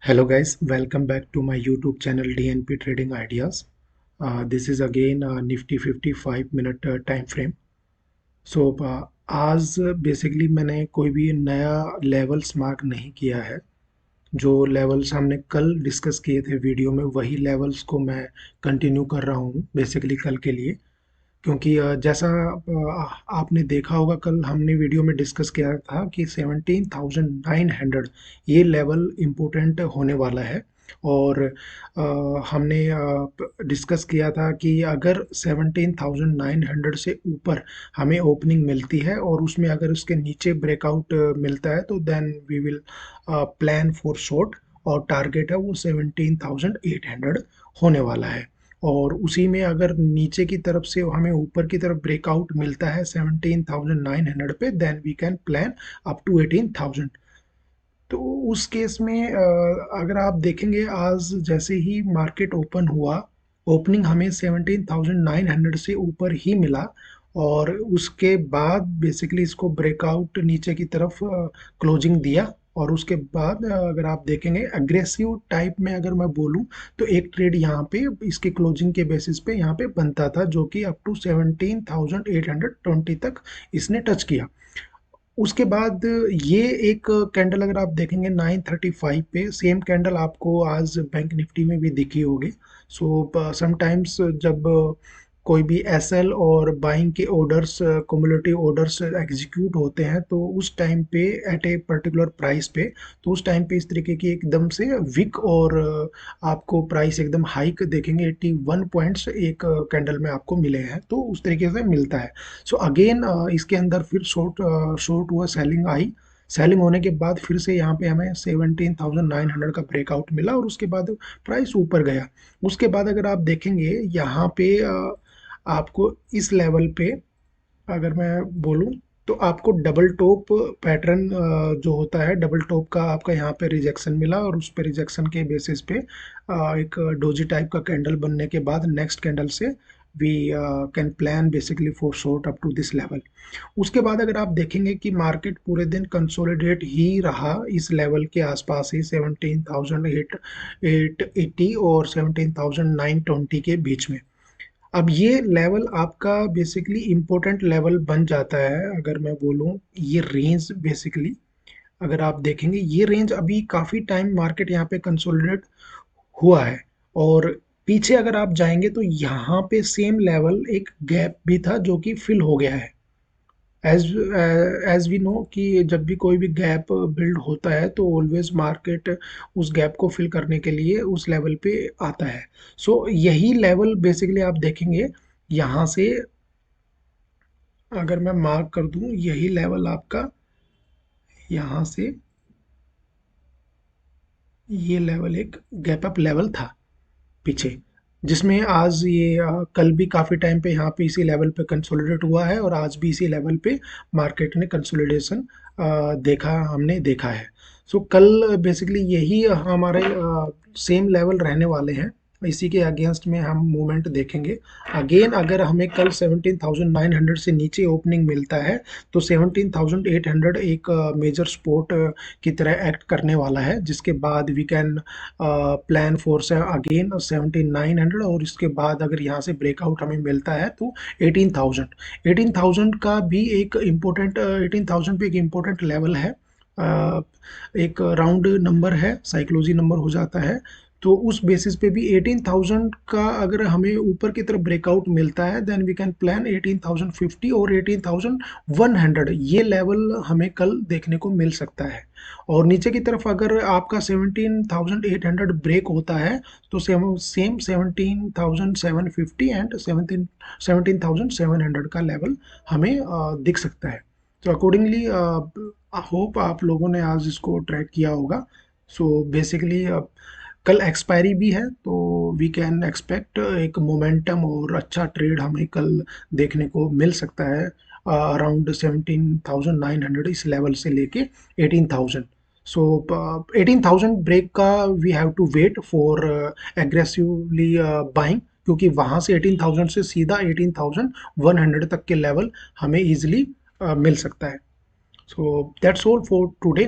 Hello guys, welcome back to my YouTube channel DNP Trading Ideas. This is again a Nifty 55 minute time frame. So आज basically मैंने कोई भी नया levels mark नहीं किया है। जो लेवल्स हमने कल डिस्कस किए थे वीडियो में वही लेवल्स को मैं कंटिन्यू कर रहा हूँ बेसिकली कल के लिए। क्योंकि जैसा आपने देखा होगा कल हमने वीडियो में डिस्कस किया था कि 17,900 ये लेवल इम्पोर्टेंट होने वाला है। और हमने डिस्कस किया था कि अगर 17,900 से ऊपर हमें ओपनिंग मिलती है और उसमें अगर उसके नीचे ब्रेकआउट मिलता है तो then we will plan for short. और टारगेट है वो 17,800 होने वाला है। और उसी में अगर नीचे की तरफ से हमें ऊपर की तरफ ब्रेकआउट मिलता है 17,900 पे then we can plan up to 18,000। तो उस केस में अगर आप देखेंगे आज जैसे ही मार्केट ओपन हुआ, ओपनिंग हमें 17,900 से ऊपर ही मिला। और उसके बाद बेसिकली इसको ब्रेकआउट नीचे की तरफ क्लोजिंग दिया। और उसके बाद अगर आप देखेंगे एग्रेसिव टाइप में अगर मैं बोलूं तो एक ट्रेड यहाँ पे इसके क्लोजिंग के बेसिस पे यहाँ पे बनता था जो कि अप टू 17,820 तक इसने टच किया। उसके बाद ये एक कैंडल अगर आप देखेंगे 935 पे सेम कैंडल आपको आज बैंक निफ्टी में भी दिखी होगी। सो समटाइम्स जब कोई भी एसएल और बाइंग के ऑर्डर्स कुमुलेटिव ऑर्डर्स एग्जीक्यूट होते हैं तो उस टाइम पे एट ए पर्टिकुलर प्राइस पे, तो उस टाइम पे इस तरीके की एकदम से विक और आपको प्राइस एकदम हाइक देखेंगे 81 पॉइंट्स एक कैंडल में आपको मिले हैं, तो उस तरीके से मिलता है। सो अगेन इसके अंदर फिर शॉर्ट हुआ, सेलिंग आई। सेलिंग होने के बाद फिर से यहाँ पे हमें 17,900 का ब्रेकआउट मिला और उसके बाद प्राइस ऊपर गया। उसके बाद अगर आप देखेंगे यहाँ पे आपको इस लेवल पे अगर मैं बोलूँ तो आपको डबल टॉप पैटर्न जो होता है, डबल टॉप का आपका यहाँ पे रिजेक्शन मिला और उस पे रिजेक्शन के बेसिस पे एक डोजी टाइप का कैंडल बनने के बाद नेक्स्ट कैंडल से we can plan basically for short up to this level. उसके बाद अगर आप देखेंगे कि मार्केट पूरे दिन कंसोलिडेट ही रहा इस लेवल के आसपास ही 17,880 और 17,920 के बीच में। अब ये लेवल आपका बेसिकली इम्पोर्टेंट लेवल बन जाता है। अगर मैं बोलूँ ये रेंज बेसिकली अगर आप देखेंगे ये रेंज अभी काफ़ी टाइम मार्केट यहाँ पे कंसोलिडेट हुआ है। और पीछे अगर आप जाएंगे तो यहाँ पे सेम लेवल एक गैप भी था जो कि फिल हो गया है। एज एज वी नो कि जब भी कोई भी गैप बिल्ड होता है तो ऑलवेज मार्केट उस गैप को फिल करने के लिए उस लेवल पे आता है। सो यही लेवल बेसिकली आप देखेंगे यहाँ से अगर मैं मार्क कर दूं यही लेवल आपका यहाँ से ये लेवल एक गैप अप लेवल था पीछे, जिसमें आज ये कल भी काफ़ी टाइम पे यहाँ पे इसी लेवल पे कंसोलिडेट हुआ है और आज भी इसी लेवल पे मार्केट ने कंसोलिडेशन हमने देखा है। सो कल बेसिकली यही हमारे सेम लेवल रहने वाले हैं। इसी के अगेंस्ट में हम मूवमेंट देखेंगे। अगेन अगर हमें कल 17,900 से नीचे ओपनिंग मिलता है तो 17,800 एक मेजर सपोर्ट की तरह एक्ट करने वाला है, जिसके बाद वी कैन प्लान फॉर से अगेन 17,900। और इसके बाद अगर यहाँ से ब्रेकआउट हमें मिलता है तो 18,000 का भी एक इम्पोर्टेंट 18,000 भी एक इम्पोर्टेंट लेवल है। एक राउंड नंबर है, साइकोलॉजी नंबर हो जाता है। तो उस बेसिस पे भी 18,000 का अगर हमें ऊपर की तरफ ब्रेकआउट मिलता है देन वी कैन प्लान 18,050 और 18,100 ये लेवल हमें कल देखने को मिल सकता है। और नीचे की तरफ अगर आपका 17,800 ब्रेक होता है तो सेम 17,750 एंड 17,700 का लेवल हमें दिख सकता है। तो अकॉर्डिंगली होप आप लोगों ने आज इसको ट्रैक किया होगा। सो बेसिकली कल एक्सपायरी भी है तो वी कैन एक्सपेक्ट एक मोमेंटम और अच्छा ट्रेड हमें कल देखने को मिल सकता है अराउंड 17,900 इस लेवल से लेके 18,000। सो 18,000 ब्रेक का we have to wait for aggressively buying, क्योंकि वहाँ से 18,000 से सीधा 18,100 तक के लेवल हमें इजिली मिल सकता है। So that's all for today.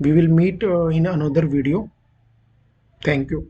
We will meet in another video. Thank you.